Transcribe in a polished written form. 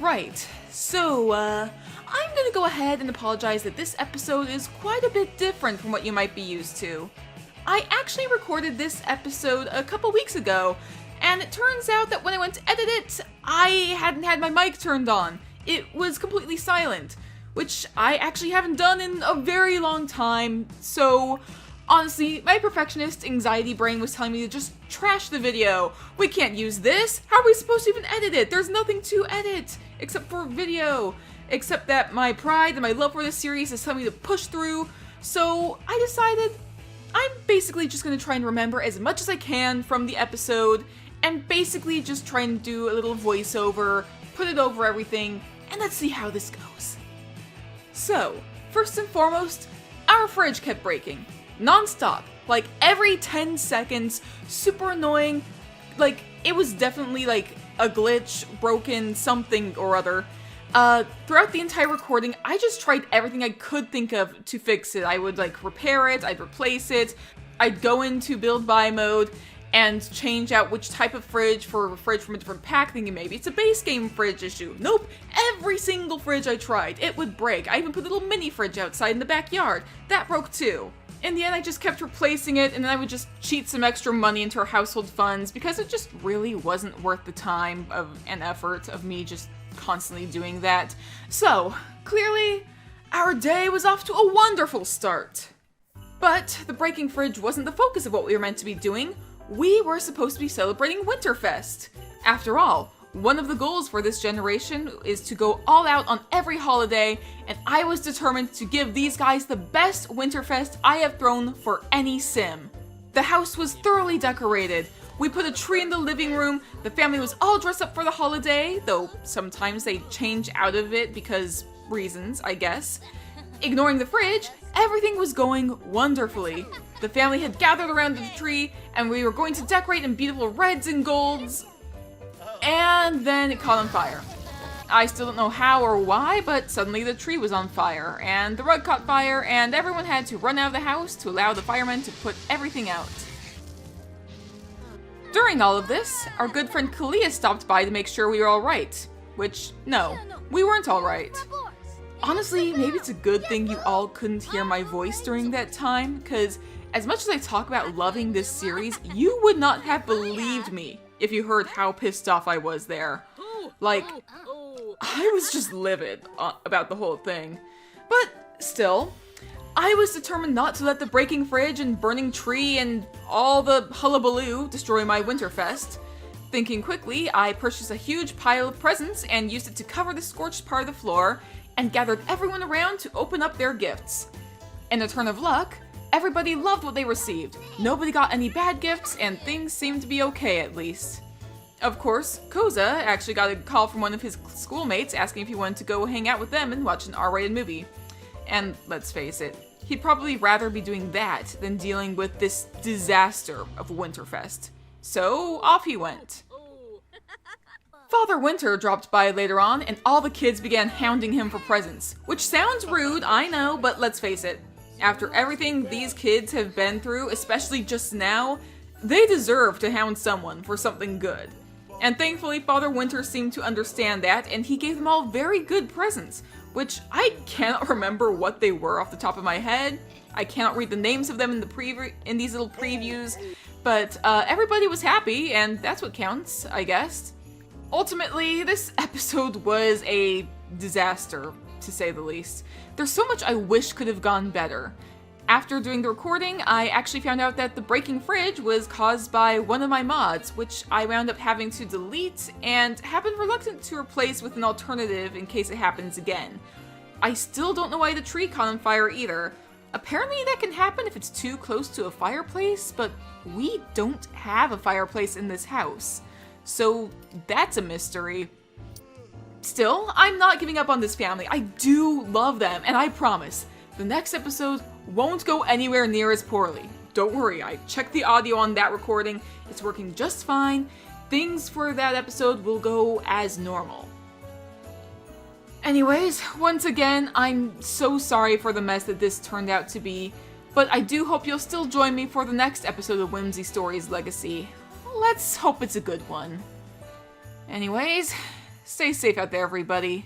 Right, so, I'm gonna go ahead and apologize that this episode is quite a bit different from what you might be used to. I actually recorded this episode a couple weeks ago, and it turns out that when I went to edit it, I hadn't had my mic turned on. It was completely silent, which I actually haven't done in a very long time, so honestly, my perfectionist anxiety brain was telling me to just trash the video. We can't use this. How are we supposed to even edit it? There's nothing to edit except for video. Except that my pride and my love for this series is telling me to push through. So I decided I'm basically just going to try and remember as much as I can from the episode and basically just try and do a little voiceover, put it over everything, and let's see how this goes. So, first and foremost, our fridge kept breaking. Non-stop, like every 10 seconds, super annoying, like it was definitely like a glitch, broken, something or other. Throughout the entire recording, I just tried everything I could think of to fix it. I would like repair it, I'd replace it, I'd go into build buy mode and change out which type of fridge for a fridge from a different pack, thinking maybe it's a base game fridge issue. Nope, every single fridge I tried, it would break. I even put a little mini fridge outside in the backyard. That broke too. In the end, I just kept replacing it, and then I would just cheat some extra money into our household funds because it just really wasn't worth the time and effort of me just constantly doing that. So, clearly, our day was off to a wonderful start. But the breaking fridge wasn't the focus of what we were meant to be doing. We were supposed to be celebrating Winterfest. After all, one of the goals for this generation is to go all out on every holiday, and I was determined to give these guys the best Winterfest I have thrown for any sim. The house was thoroughly decorated. We put a tree in the living room, the family was all dressed up for the holiday, though sometimes they change out of it because reasons, I guess. Ignoring the fridge, everything was going wonderfully. The family had gathered around the tree, and we were going to decorate in beautiful reds and golds, and then it caught on fire. I still don't know how or why, but suddenly the tree was on fire, and the rug caught fire, and everyone had to run out of the house to allow the firemen to put everything out. During all of this, our good friend Kalia stopped by to make sure we were alright. Which, no, we weren't alright. Honestly, maybe it's a good thing you all couldn't hear my voice during that time, because as much as I talk about loving this series, you would not have believed me if you heard how pissed off I was there. Like, I was just livid about the whole thing. But still, I was determined not to let the breaking fridge and burning tree and all the hullabaloo destroy my Winterfest. Thinking quickly, I purchased a huge pile of presents and used it to cover the scorched part of the floor and gathered everyone around to open up their gifts. In a turn of luck, everybody loved what they received. Nobody got any bad gifts, and things seemed to be okay at least. Of course, Koza actually got a call from one of his schoolmates asking if he wanted to go hang out with them and watch an R-rated movie. And let's face it, he'd probably rather be doing that than dealing with this disaster of Winterfest. So off he went. Father Winter dropped by later on, and all the kids began hounding him for presents. Which sounds rude, I know, but let's face it. After everything these kids have been through, especially just now, they deserve to hound someone for something good. And thankfully, Father Winter seemed to understand that, and he gave them all very good presents, which I cannot remember what they were off the top of my head. I cannot read the names of them in these little previews, but everybody was happy, and that's what counts, I guess. Ultimately, this episode was a disaster, to say the least. There's so much I wish could have gone better. After doing the recording, I actually found out that the breaking fridge was caused by one of my mods, which I wound up having to delete and have been reluctant to replace with an alternative in case it happens again. I still don't know why the tree caught on fire either. Apparently that can happen if it's too close to a fireplace, but we don't have a fireplace in this house. So that's a mystery. Still, I'm not giving up on this family. I do love them, and I promise, the next episode won't go anywhere near as poorly. Don't worry, I checked the audio on that recording. It's working just fine. Things for that episode will go as normal. Anyways, once again, I'm so sorry for the mess that this turned out to be, but I do hope you'll still join me for the next episode of Whimsy Stories Legacy. Let's hope it's a good one. Anyways, Stay safe out there, everybody.